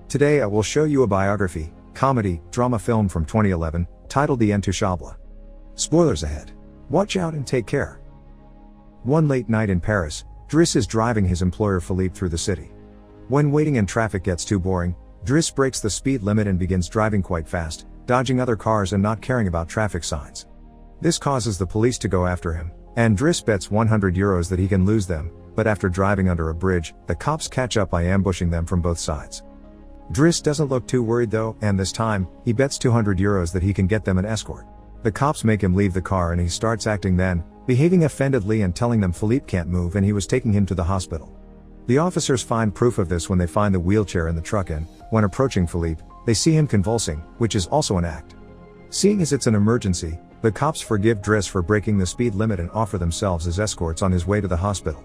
Today I will show you a biography, comedy, drama film from 2011, titled iNtoUcHabLEs. Spoilers ahead. Watch out and take care. One late night in Paris, Driss is driving his employer Philippe through the city. When waiting in traffic gets too boring, Driss breaks the speed limit and begins driving quite fast, dodging other cars and not caring about traffic signs. This causes the police to go after him, and Driss bets €100 that he can lose them, but after driving under a bridge, the cops catch up by ambushing them from both sides. Driss doesn't look too worried though, and this time, he bets €200 that he can get them an escort. The cops make him leave the car and he starts acting then, behaving offendedly and telling them Philippe can't move and he was taking him to the hospital. The officers find proof of this when they find the wheelchair in the truck and, when approaching Philippe, they see him convulsing, which is also an act. Seeing as it's an emergency, the cops forgive Driss for breaking the speed limit and offer themselves as escorts on his way to the hospital.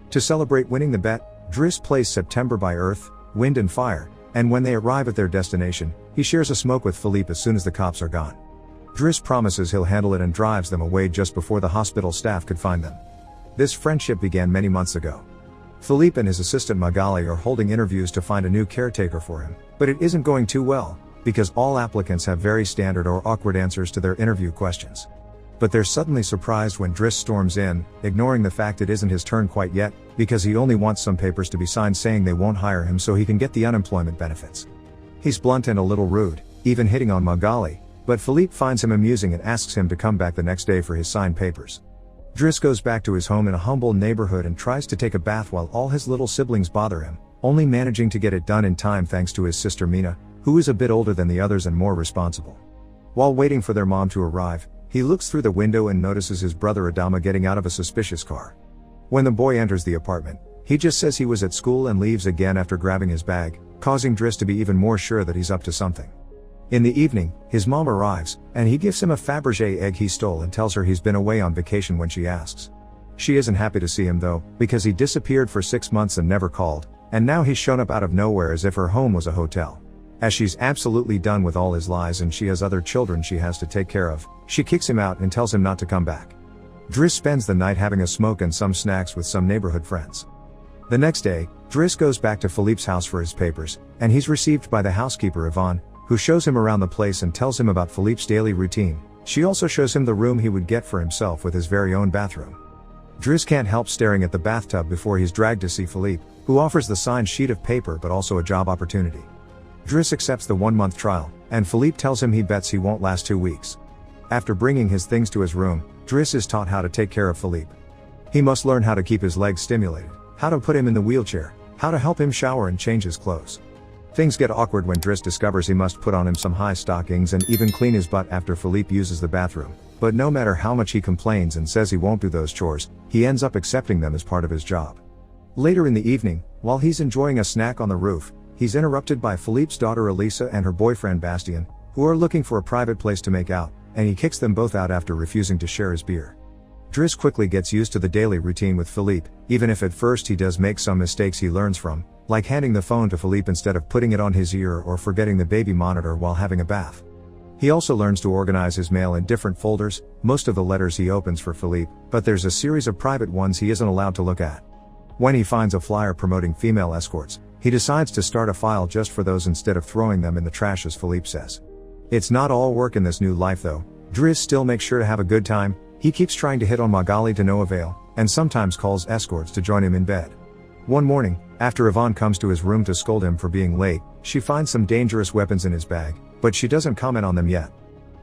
To celebrate winning the bet, Driss plays September by Earth, Wind and Fire, and when they arrive at their destination, he shares a smoke with Philippe as soon as the cops are gone. Driss promises he'll handle it and drives them away just before the hospital staff could find them. This friendship began many months ago. Philippe and his assistant Magali are holding interviews to find a new caretaker for him, but it isn't going too well, because all applicants have very standard or awkward answers to their interview questions. But they're suddenly surprised when Driss storms in, ignoring the fact it isn't his turn quite yet, because he only wants some papers to be signed saying they won't hire him so he can get the unemployment benefits. He's blunt and a little rude, even hitting on Magali, but Philippe finds him amusing and asks him to come back the next day for his signed papers. Driss goes back to his home in a humble neighborhood and tries to take a bath while all his little siblings bother him, only managing to get it done in time thanks to his sister Mina, who is a bit older than the others and more responsible. While waiting for their mom to arrive, he looks through the window and notices his brother Adama getting out of a suspicious car. When the boy enters the apartment, he just says he was at school and leaves again after grabbing his bag, causing Driss to be even more sure that he's up to something. In the evening, his mom arrives, and he gives him a Fabergé egg he stole and tells her he's been away on vacation when she asks. She isn't happy to see him though, because he disappeared for 6 months and never called, and now he's shown up out of nowhere as if her home was a hotel. As she's absolutely done with all his lies and she has other children she has to take care of, she kicks him out and tells him not to come back. Driss spends the night having a smoke and some snacks with some neighborhood friends. The next day, Driss goes back to Philippe's house for his papers, and he's received by the housekeeper Yvonne, who shows him around the place and tells him about Philippe's daily routine. She also shows him the room he would get for himself with his very own bathroom. Driss can't help staring at the bathtub before he's dragged to see Philippe, who offers the signed sheet of paper but also a job opportunity. Driss accepts the 1-month trial, and Philippe tells him he bets he won't last 2 weeks. After bringing his things to his room, Driss is taught how to take care of Philippe. He must learn how to keep his legs stimulated, how to put him in the wheelchair, how to help him shower and change his clothes. Things get awkward when Driss discovers he must put on him some high stockings and even clean his butt after Philippe uses the bathroom, but no matter how much he complains and says he won't do those chores, he ends up accepting them as part of his job. Later in the evening, while he's enjoying a snack on the roof, he's interrupted by Philippe's daughter Elisa and her boyfriend Bastien, who are looking for a private place to make out, and he kicks them both out after refusing to share his beer. Driss quickly gets used to the daily routine with Philippe, even if at first he does make some mistakes he learns from, like handing the phone to Philippe instead of putting it on his ear or forgetting the baby monitor while having a bath. He also learns to organize his mail in different folders, most of the letters he opens for Philippe, but there's a series of private ones he isn't allowed to look at. When he finds a flyer promoting female escorts, he decides to start a file just for those instead of throwing them in the trash as Philippe says. It's not all work in this new life though. Driss still makes sure to have a good time. He keeps trying to hit on Magali to no avail, and sometimes calls escorts to join him in bed. One morning, after Yvonne comes to his room to scold him for being late, she finds some dangerous weapons in his bag, but she doesn't comment on them yet.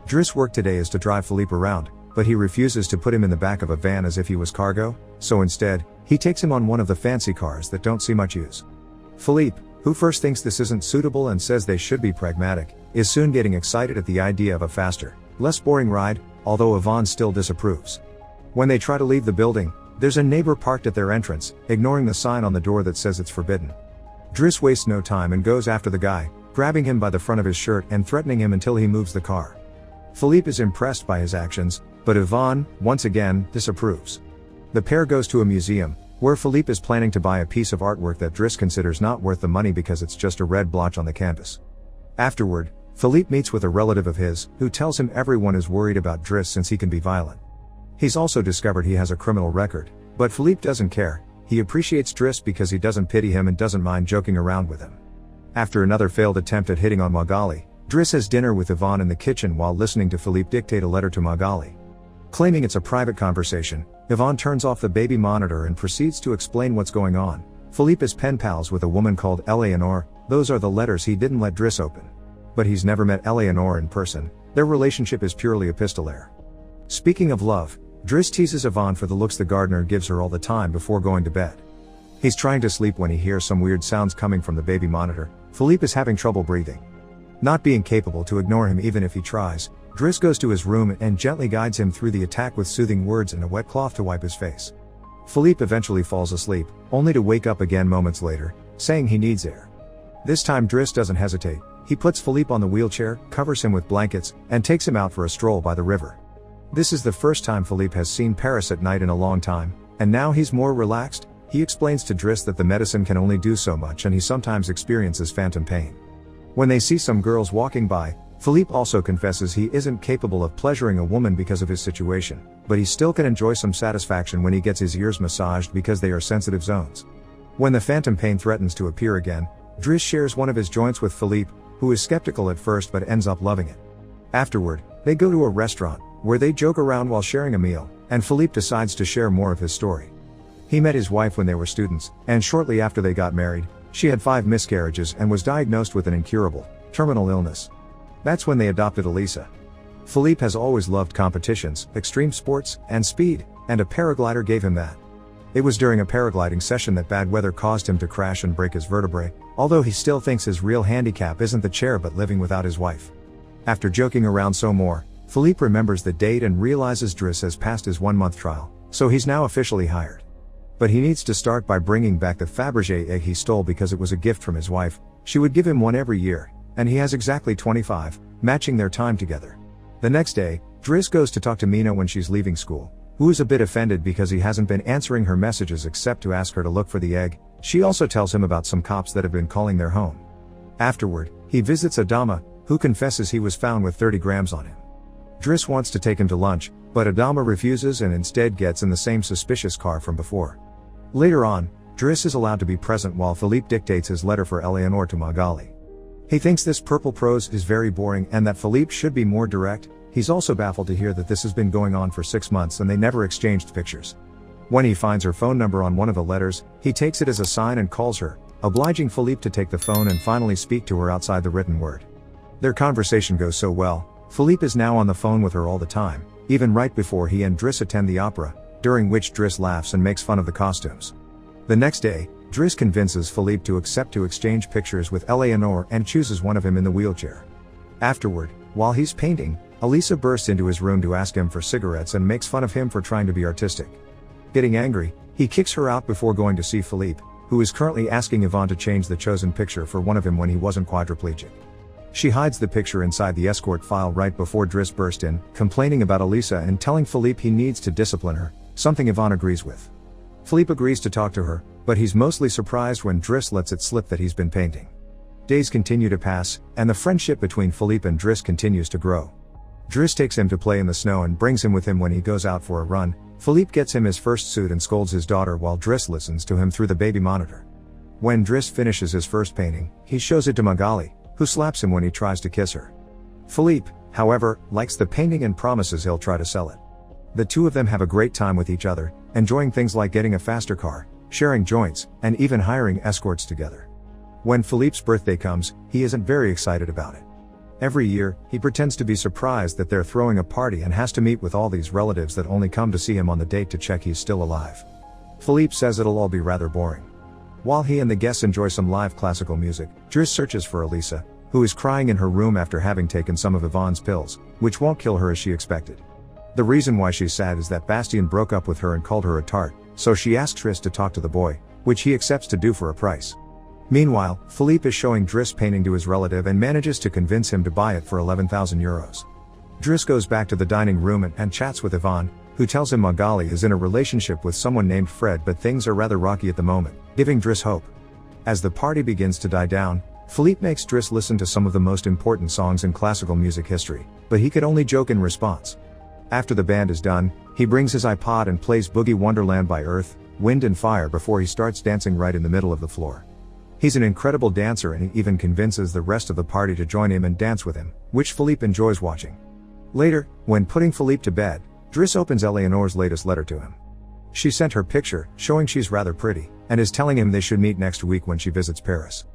Driss' work today is to drive Philippe around, but he refuses to put him in the back of a van as if he was cargo, so instead, he takes him on one of the fancy cars that don't see much use. Philippe, who first thinks this isn't suitable and says they should be pragmatic, is soon getting excited at the idea of a faster, less boring ride, although Yvonne still disapproves. When they try to leave the building, there's a neighbor parked at their entrance, ignoring the sign on the door that says it's forbidden. Driss wastes no time and goes after the guy, grabbing him by the front of his shirt and threatening him until he moves the car. Philippe is impressed by his actions, but Yvonne, once again, disapproves. The pair goes to a museum, where Philippe is planning to buy a piece of artwork that Driss considers not worth the money because it's just a red blotch on the canvas. Afterward, Philippe meets with a relative of his, who tells him everyone is worried about Driss since he can be violent. He's also discovered he has a criminal record, but Philippe doesn't care. He appreciates Driss because he doesn't pity him and doesn't mind joking around with him. After another failed attempt at hitting on Magali, Driss has dinner with Yvonne in the kitchen while listening to Philippe dictate a letter to Magali. Claiming it's a private conversation, Yvonne turns off the baby monitor and proceeds to explain what's going on. Philippe is pen pals with a woman called Eleanor. Those are the letters he didn't let Driss open. But he's never met Eleanor in person. Their relationship is purely epistolary. Speaking of love, Driss teases Yvonne for the looks the gardener gives her all the time before going to bed. He's trying to sleep when he hears some weird sounds coming from the baby monitor. Philippe is having trouble breathing. Not being capable to ignore him even if he tries, Driss goes to his room and gently guides him through the attack with soothing words and a wet cloth to wipe his face. Philippe eventually falls asleep, only to wake up again moments later, saying he needs air. This time Driss doesn't hesitate. He puts Philippe on the wheelchair, covers him with blankets, and takes him out for a stroll by the river. This is the first time Philippe has seen Paris at night in a long time, and now he's more relaxed. He explains to Driss that the medicine can only do so much and he sometimes experiences phantom pain. When they see some girls walking by, Philippe also confesses he isn't capable of pleasuring a woman because of his situation, but he still can enjoy some satisfaction when he gets his ears massaged because they are sensitive zones. When the phantom pain threatens to appear again, Driss shares one of his joints with Philippe, who is skeptical at first but ends up loving it. Afterward, they go to a restaurant, where they joke around while sharing a meal, and Philippe decides to share more of his story. He met his wife when they were students, and shortly after they got married, she had 5 miscarriages and was diagnosed with an incurable, terminal illness. That's when they adopted Elisa. Philippe has always loved competitions, extreme sports, and speed, and a paraglider gave him that. It was during a paragliding session that bad weather caused him to crash and break his vertebrae, although he still thinks his real handicap isn't the chair but living without his wife. After joking around some more, Philippe remembers the date and realizes Driss has passed his 1-month trial, so he's now officially hired. But he needs to start by bringing back the Fabergé egg he stole because it was a gift from his wife. She would give him one every year, and he has exactly 25, matching their time together. The next day, Driss goes to talk to Mina when she's leaving school, who is a bit offended because he hasn't been answering her messages except to ask her to look for the egg. She also tells him about some cops that have been calling their home. Afterward, he visits Adama, who confesses he was found with 30 grams on him. Driss wants to take him to lunch, but Adama refuses and instead gets in the same suspicious car from before. Later on, Driss is allowed to be present while Philippe dictates his letter for Eleanor to Magali. He thinks this purple prose is very boring and that Philippe should be more direct. He's also baffled to hear that this has been going on for 6 months and they never exchanged pictures. When he finds her phone number on one of the letters, he takes it as a sign and calls her, obliging Philippe to take the phone and finally speak to her outside the written word. Their conversation goes so well, Philippe is now on the phone with her all the time, even right before he and Driss attend the opera, during which Driss laughs and makes fun of the costumes. The next day, Driss convinces Philippe to accept to exchange pictures with Eleanor and chooses one of him in the wheelchair. Afterward, while he's painting, Elisa bursts into his room to ask him for cigarettes and makes fun of him for trying to be artistic. Getting angry, he kicks her out before going to see Philippe, who is currently asking Yvonne to change the chosen picture for one of him when he wasn't quadriplegic. She hides the picture inside the escort file right before Driss burst in, complaining about Elisa and telling Philippe he needs to discipline her, something Yvonne agrees with. Philippe agrees to talk to her, but he's mostly surprised when Driss lets it slip that he's been painting. Days continue to pass, and the friendship between Philippe and Driss continues to grow. Driss takes him to play in the snow and brings him with him when he goes out for a run. Philippe gets him his first suit and scolds his daughter while Driss listens to him through the baby monitor. When Driss finishes his first painting, he shows it to Magali, who slaps him when he tries to kiss her. Philippe, however, likes the painting and promises he'll try to sell it. The two of them have a great time with each other, enjoying things like getting a faster car, sharing joints, and even hiring escorts together. When Philippe's birthday comes, he isn't very excited about it. Every year, he pretends to be surprised that they're throwing a party and has to meet with all these relatives that only come to see him on the date to check he's still alive. Philippe says it'll all be rather boring. While he and the guests enjoy some live classical music, Driss searches for Elisa, who is crying in her room after having taken some of Yvonne's pills, which won't kill her as she expected. The reason why she's sad is that Bastien broke up with her and called her a tart, so she asks Driss to talk to the boy, which he accepts to do for a price. Meanwhile, Philippe is showing Driss painting to his relative and manages to convince him to buy it for 11,000 euros. Driss goes back to the dining room and chats with Yvonne, who tells him Magali is in a relationship with someone named Fred, but things are rather rocky at the moment, giving Driss hope. As the party begins to die down, Philippe makes Driss listen to some of the most important songs in classical music history, but he could only joke in response. After the band is done, he brings his iPod and plays Boogie Wonderland by Earth, Wind and Fire before he starts dancing right in the middle of the floor. He's an incredible dancer and he even convinces the rest of the party to join him and dance with him, which Philippe enjoys watching. Later, when putting Philippe to bed, Driss opens Eleanor's latest letter to him. She sent her picture, showing she's rather pretty, and is telling him they should meet next week when she visits Paris.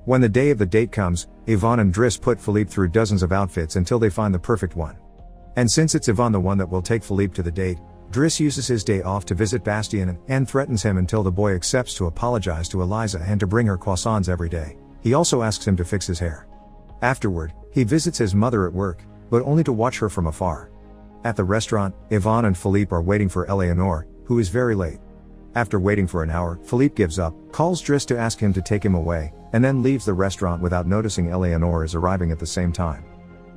When the day of the date comes, Yvonne and Driss put Philippe through dozens of outfits until they find the perfect one. And since it's Yvonne the one that will take Philippe to the date, Driss uses his day off to visit Bastien and threatens him until the boy accepts to apologize to Eliza and to bring her croissants every day. He also asks him to fix his hair. Afterward, he visits his mother at work, but only to watch her from afar. At the restaurant, Yvonne and Philippe are waiting for Eleanor, who is very late. After waiting for an hour, Philippe gives up, calls Driss to ask him to take him away, and then leaves the restaurant without noticing Eleanor is arriving at the same time.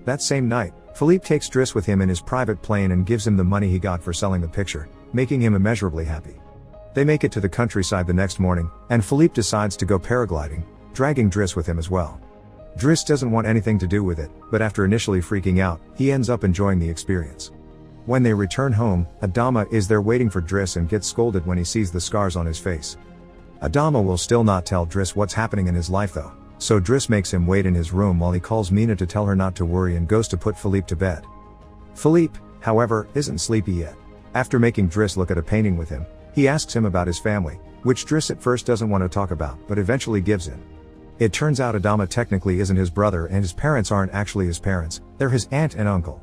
That same night, Philippe takes Driss with him in his private plane and gives him the money he got for selling the picture, making him immeasurably happy. They make it to the countryside the next morning, and Philippe decides to go paragliding, dragging Driss with him as well. Driss doesn't want anything to do with it, but after initially freaking out, he ends up enjoying the experience. When they return home, Adama is there waiting for Driss and gets scolded when he sees the scars on his face. Adama will still not tell Driss what's happening in his life though, so Driss makes him wait in his room while he calls Mina to tell her not to worry and goes to put Philippe to bed. Philippe, however, isn't sleepy yet. After making Driss look at a painting with him, he asks him about his family, which Driss at first doesn't want to talk about but eventually gives in. It turns out Adama technically isn't his brother and his parents aren't actually his parents, they're his aunt and uncle.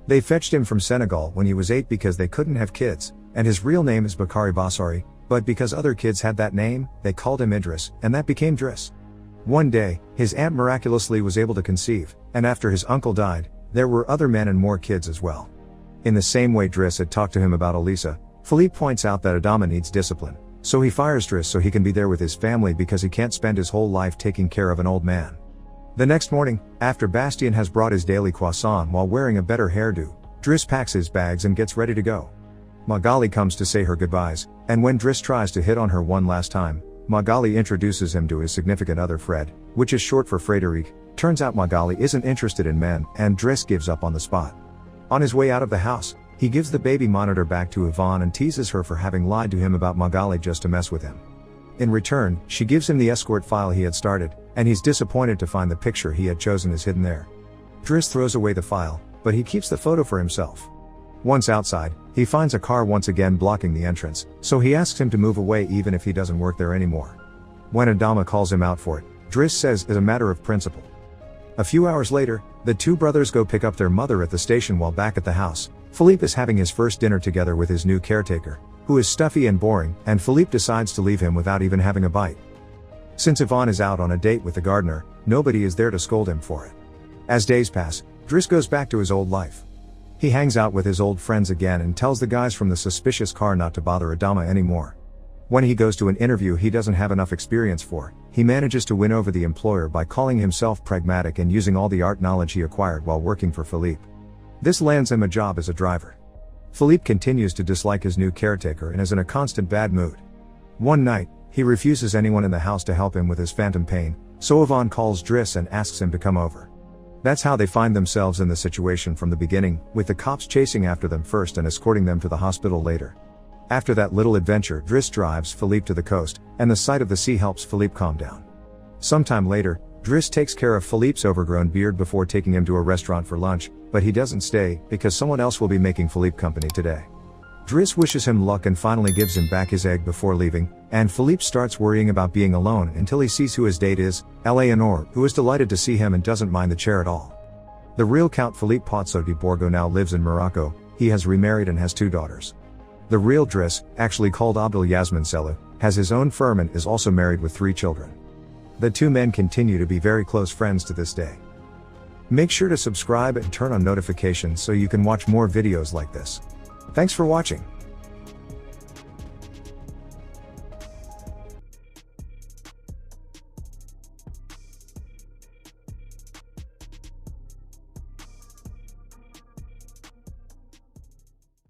They fetched him from Senegal when he was 8 because they couldn't have kids, and his real name is Bakari Bassari, but because other kids had that name, they called him Idris, and that became Driss. One day, his aunt miraculously was able to conceive, and after his uncle died, there were other men and more kids as well. In the same way Driss had talked to him about Elisa, Philippe points out that Adama needs discipline, so he fires Driss so he can be there with his family because he can't spend his whole life taking care of an old man. The next morning, after Bastien has brought his daily croissant while wearing a better hairdo, Driss packs his bags and gets ready to go. Magali comes to say her goodbyes, and when Driss tries to hit on her one last time, Magali introduces him to his significant other Fred, which is short for Frédéric. Turns out Magali isn't interested in men, and Driss gives up on the spot. On his way out of the house, he gives the baby monitor back to Yvonne and teases her for having lied to him about Magali just to mess with him. In return, she gives him the escort file he had started, and he's disappointed to find the picture he had chosen is hidden there. Driss throws away the file, but he keeps the photo for himself. Once outside, he finds a car once again blocking the entrance, so he asks him to move away even if he doesn't work there anymore. When Adama calls him out for it, Driss says it's a matter of principle. A few hours later, the two brothers go pick up their mother at the station while back at the house. Philippe is having his first dinner together with his new caretaker, who is stuffy and boring, and Philippe decides to leave him without even having a bite. Since Yvonne is out on a date with the gardener, nobody is there to scold him for it. As days pass, Driss goes back to his old life. He hangs out with his old friends again and tells the guys from the suspicious car not to bother Adama anymore. When he goes to an interview he doesn't have enough experience for, he manages to win over the employer by calling himself pragmatic and using all the art knowledge he acquired while working for Philippe. This lands him a job as a driver. Philippe continues to dislike his new caretaker and is in a constant bad mood. One night, he refuses anyone in the house to help him with his phantom pain, so Yvonne calls Driss and asks him to come over. That's how they find themselves in the situation from the beginning, with the cops chasing after them first and escorting them to the hospital later. After that little adventure, Driss drives Philippe to the coast, and the sight of the sea helps Philippe calm down. Sometime later, Driss takes care of Philippe's overgrown beard before taking him to a restaurant for lunch, but he doesn't stay, because someone else will be making Philippe company today. Driss wishes him luck and finally gives him back his egg before leaving, and Philippe starts worrying about being alone until he sees who his date is, Eleanor, who is delighted to see him and doesn't mind the chair at all. The real Count Philippe Pozzo di Borgo now lives in Morocco. He has remarried and has 2 daughters. The real Driss, actually called Abdel Yasmin Selou, has his own firm and is also married with 3 children. The 2 men continue to be very close friends to this day. Make sure to subscribe and turn on notifications so you can watch more videos like this. Thanks for watching.